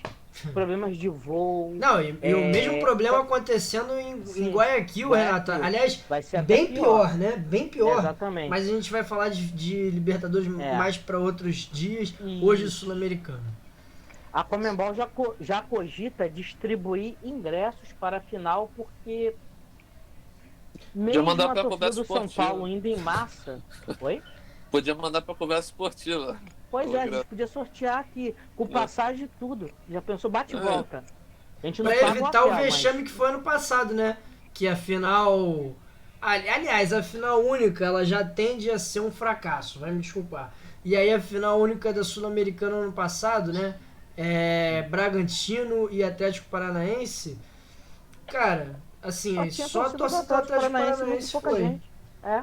problemas de voo. Não, e o mesmo problema acontecendo em Guayaquil, Renato. Aliás, bem pior, né? Bem pior. Exatamente. Mas a gente vai falar de Libertadores mais para outros dias. Hoje, Sul-Americano. A Conmebol já cogita distribuir ingressos para a final, porque mesmo a torcida do São Paulo indo em massa... Oi? Podia mandar para conversa esportiva. Pois a gente podia sortear aqui, com passagem e tudo. Já pensou, bate e volta. A gente não pra evitar o vexame que foi ano passado, né? Que a final... Aliás, a final única, ela já tende a ser um fracasso, vai me desculpar. E aí a final única da Sul-Americana ano passado, né? Bragantino e Atlético Paranaense. Cara, assim, só a torcida do Atlético Paranaense foi.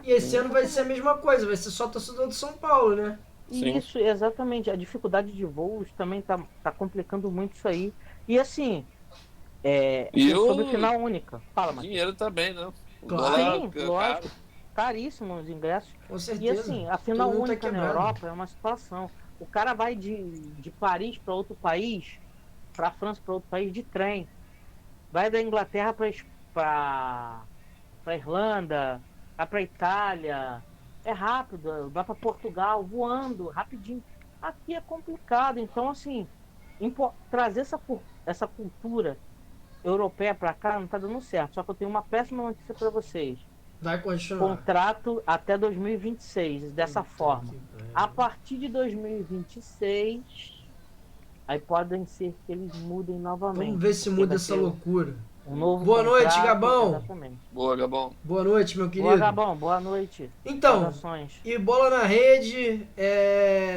E esse ano vai ser a mesma coisa, vai ser só torcedor do São Paulo, né? Isso, exatamente. A dificuldade de voos também tá complicando muito isso aí. E assim, sobre final única. Fala, Matheus. Dinheiro também, né? Claro. Sim, lógico. Caríssimos os ingressos. Com certeza. E assim, a final única na Europa é uma situação. O cara vai de Paris para outro país, para França para outro país de trem. Vai da Inglaterra para Irlanda, vai para Itália. É rápido, vai para Portugal voando rapidinho. Aqui é complicado, então assim, trazer essa cultura europeia para cá não tá dando certo. Só que eu tenho uma péssima notícia para vocês. Vai continuar. Contrato até 2026, dessa forma. A partir de 2026, aí podem ser que eles mudem novamente. Vamos ver se muda essa loucura. Um novo boa contrato, noite, Gabão. Exatamente. Boa, Gabão. Boa noite, meu querido. Boa, Gabão. Boa noite. Então, e bola na rede,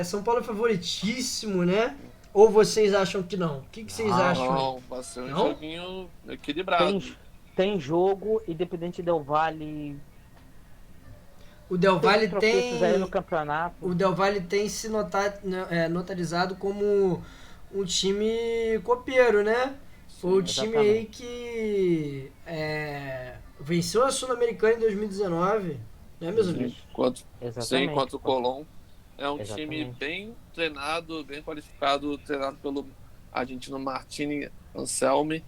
São Paulo é favoritíssimo, né? Ou vocês acham que não? O que vocês acham? Não, vai ser um joguinho equilibrado. Tem jogo, Independente Del Valle. O Del Valle aí no campeonato. O Del Valle tem se notabilizado como um time copeiro, né? Foi o time aí que venceu a Sul-Americana em 2019, né, meus amigos? Sim, contra o Colón. É um time bem treinado, bem qualificado, treinado pelo argentino Martín Anselmi.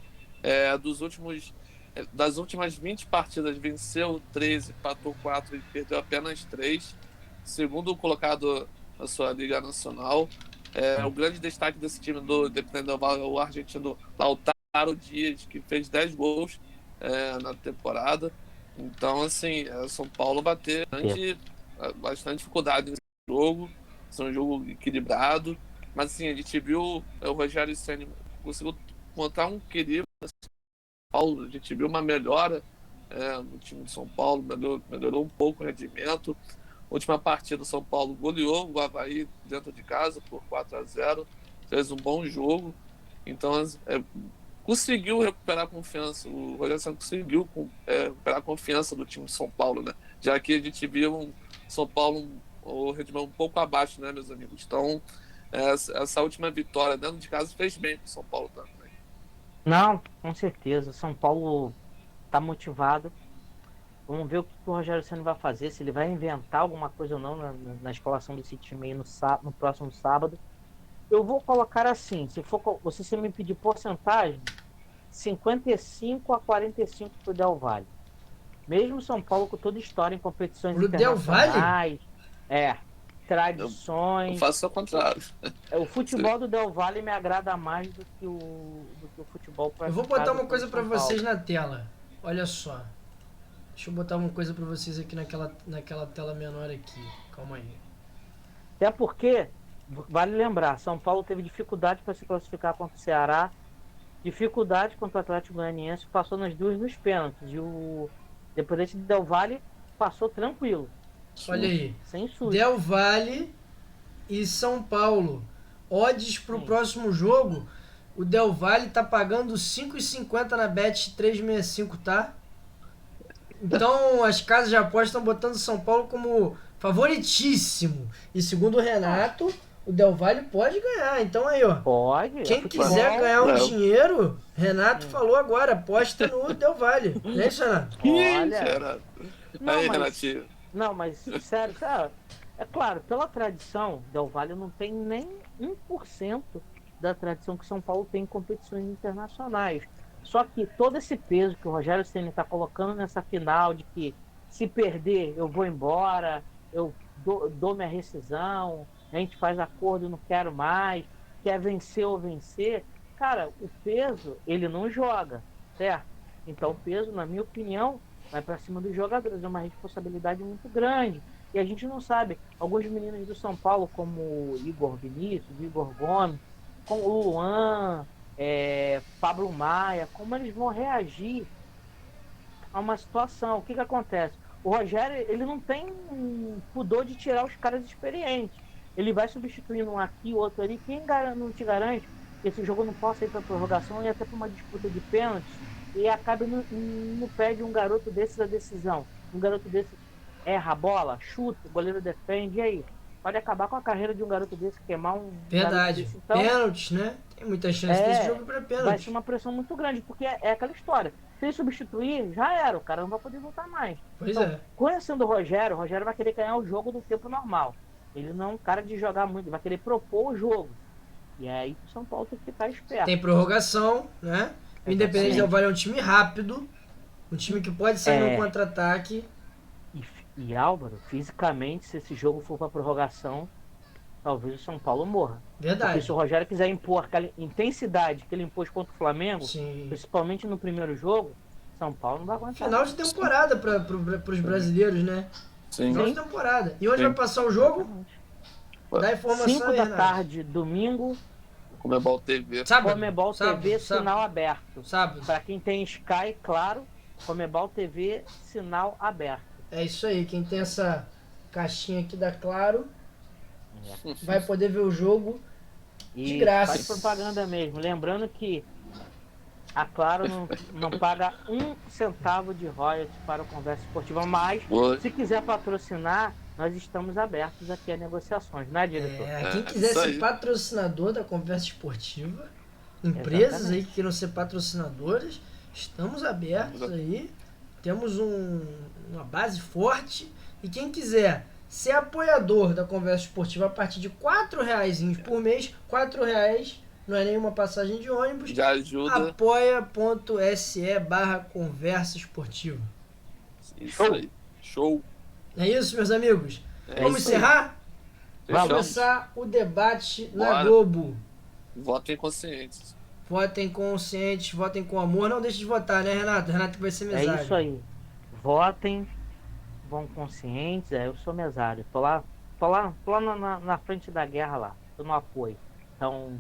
Das últimas 20 partidas, venceu 13, empatou 4 e perdeu apenas 3. Segundo colocado na sua Liga Nacional. O grande destaque desse time do Independente Del Valle é o argentino Lautaro Dias, que fez 10 gols na temporada. Então, assim, São Paulo vai ter bastante dificuldade nesse jogo. É um jogo equilibrado. Mas, assim, a gente viu o Rogério Ceni conseguiu montar um equilíbrio. A gente viu uma melhora no time de São Paulo, melhorou um pouco o rendimento. Última partida, o São Paulo goleou o Avaí dentro de casa por 4-0. fez um bom jogo. Então, conseguiu recuperar a confiança. O Rogério Ceni conseguiu recuperar a confiança do time de São Paulo, né? Já que a gente viu um São Paulo, o rendimento um pouco abaixo, né, meus amigos? Então, essa última vitória dentro de casa fez bem para o São Paulo também. Não, com certeza. São Paulo tá motivado. Vamos ver o que o Rogério Ceni vai fazer, se ele vai inventar alguma coisa ou não na escalação desse time aí no próximo sábado. Eu vou colocar assim, se você me pedir porcentagem, 55-45 pro Del Valle. Mesmo São Paulo com toda história em competições internacionais, tradições. Eu faço o contrário. O futebol do Del Valle me agrada mais do que o futebol praticado. Eu vou botar uma coisa para vocês na tela. Olha só. Deixa eu botar uma coisa pra vocês aqui naquela tela menor aqui. Calma aí. Até porque, vale lembrar, São Paulo teve dificuldade para se classificar contra o Ceará, dificuldade contra o Atlético Goianiense, passou nas duas nos pênaltis. E o Independente Del Valle passou tranquilo. Olha aí. Sem susto. Del Valle e São Paulo. Odds pro próximo jogo. O Del Valle tá pagando 5,50 na Bet 365, tá? Então, as casas de apostas estão botando São Paulo como favoritíssimo. E segundo o Renato, o Del Valle pode ganhar. Então aí, ó. Pode. Quem quiser ganhar um dinheiro, Renato falou agora, aposta no Del Valle. Não é isso, Renato? Olha. Aí, Renatinho. Não, mas sério, é claro, pela tradição, Del Valle não tem nem 1% da tradição que São Paulo tem em competições internacionais. Só que todo esse peso que o Rogério Ceni está colocando nessa final, de que se perder eu vou embora, eu dou minha rescisão, a gente faz acordo, não quero mais, quer vencer ou vencer, cara, o peso ele não joga, certo? Então o peso, na minha opinião, vai para cima dos jogadores, é uma responsabilidade muito grande. E a gente não sabe, alguns meninos do São Paulo, como o Igor Vinícius, Igor Gomes, como o Luan, Pablo Maia, como eles vão reagir a uma situação. O que acontece? O Rogério, ele não tem pudor de tirar os caras experientes. Ele vai substituindo um aqui, outro ali. Quem não te garante que esse jogo não possa ir para prorrogação e até para uma disputa de pênaltis e acabe no pé de um garoto desses a decisão. Um garoto desse erra a bola, chuta, o goleiro defende, e aí? Pode acabar com a carreira de um garoto desse, queimar um... Verdade. Desse. Então, pênaltis, né? Tem muita chance desse jogo para pênalti. Vai ser uma pressão muito grande, porque é aquela história. Se ele substituir, já era, o cara não vai poder voltar mais. Pois é. Conhecendo o Rogério vai querer ganhar o jogo do tempo normal. Ele não é um cara de jogar muito, ele vai querer propor o jogo. E é aí que o São Paulo tem que ficar esperto. Tem prorrogação, né? O Independente Del Valle é um time rápido, um time que pode sair no contra-ataque. E Álvaro, fisicamente, se esse jogo for para prorrogação, talvez o São Paulo morra. Verdade. Porque se o Rogério quiser impor aquela intensidade que ele impôs contra o Flamengo, sim, principalmente no primeiro jogo, São Paulo não vai aguentar. Final de temporada para os brasileiros, né? Sim. Final de temporada. E onde vai passar o jogo? Dá informação 5 aí, da Renato. tarde, domingo. Comebol TV. Sábado. Comebol TV, sinal aberto. Sábado. Para quem tem Sky, claro, Comebol TV, sinal aberto. É isso aí, quem tem essa caixinha aqui da Claro vai poder ver o jogo de graça. Faz propaganda mesmo. Lembrando que a Claro não paga 1 centavo de royalties para o Conversa Esportiva, mas se quiser patrocinar, nós estamos abertos aqui a negociações, não é, diretor? Quem quiser ser patrocinador da Conversa Esportiva, empresas aí que queiram ser patrocinadoras, estamos abertos aí. Temos uma base forte. E quem quiser ser apoiador da Conversa Esportiva a partir de R$4 por mês, R$4 não é nenhuma passagem de ônibus. Já ajuda. apoia.se/Conversa Esportiva. Isso aí. Show. É isso, meus amigos? Vamos encerrar? Vamos começar o debate na Globo. Votem conscientes. Votem conscientes, votem com amor. Não deixe de votar, né, Renato? Renato vai ser mesário. É isso aí. Votem, vão conscientes. Eu sou mesário. Tô lá na frente da guerra lá. Tô no apoio. Então,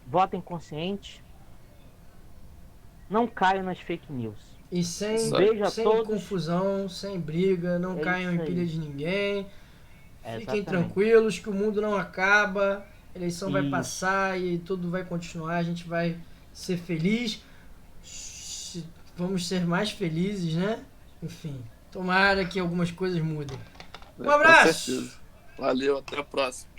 votem conscientes. Não caiam nas fake news. E sem confusão, sem briga, não caiam em pilha de ninguém. Fiquem tranquilos que o mundo não acaba. A eleição vai passar e tudo vai continuar, a gente vai ser feliz. Vamos ser mais felizes, né? Enfim, tomara que algumas coisas mudem. Um abraço! Com certeza. Valeu, até a próxima.